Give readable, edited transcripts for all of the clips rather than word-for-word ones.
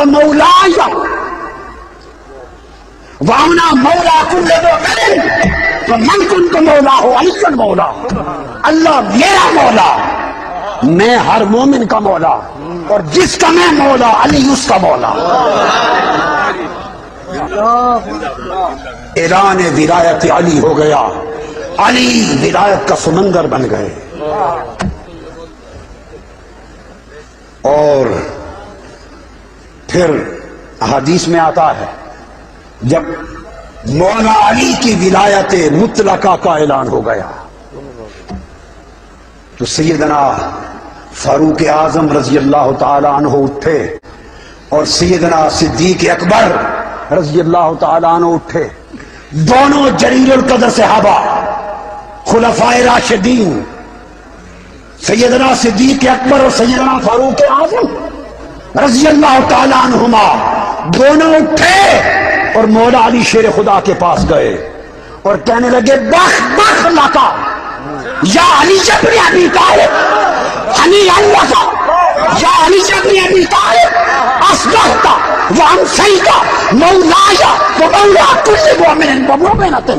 مولایا وانا مولا کل مؤمن فمن کنت مولا ہو علی مولا، اللہ میرا مولا، میں ہر مومن کا مولا، اور جس کا میں مولا علی اس کا مولا۔ اعلان ولایت علی ہو گیا، علی ولایت کا سمندر بن گئے۔ اور پھر حدیث میں آتا ہے جب مولا علی کی ولایت مطلقہ کا اعلان ہو گیا تو سیدنا فاروق اعظم رضی اللہ تعالی عنہ اٹھے اور سیدنا صدیق اکبر رضی اللہ تعالی عنہ اٹھے، دونوں جلیل القدر صحابہ خلفائے راشدین سیدنا صدیق اکبر اور سیدنا فاروق اعظم رضی اللہ تعالی عنہما دونوں اٹھے اور مولا علی شیر خدا کے پاس گئے اور کہنے لگے بخ بخ لکا یا علی ابن ابی طالب، ہنی اللہ یا علی ابن ابی طالب، اصبحت وامسیت مولایا ومولا کل مؤمن ومؤمنۃ۔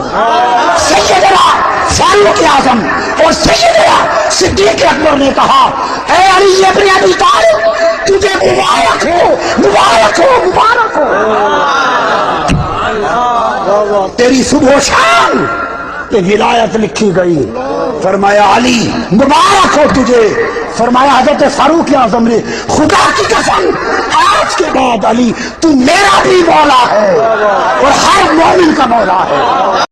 سیدنا فاروق اعظم اور سیدنا صدیق اکبر نے کہا اے علی ابن ابی طالب تجھے مبارک ہو مبارک ہو مبارک ہو، تیری صبح و شام پہ ولایت لکھی گئی۔ فرمایا علی مبارک ہو تجھے۔ فرمایا حضرت فاروق اعظم نے خدا کی قسم آج کے بعد علی تو میرا بھی مولا ہے اور ہر مومن کا مولا ہے۔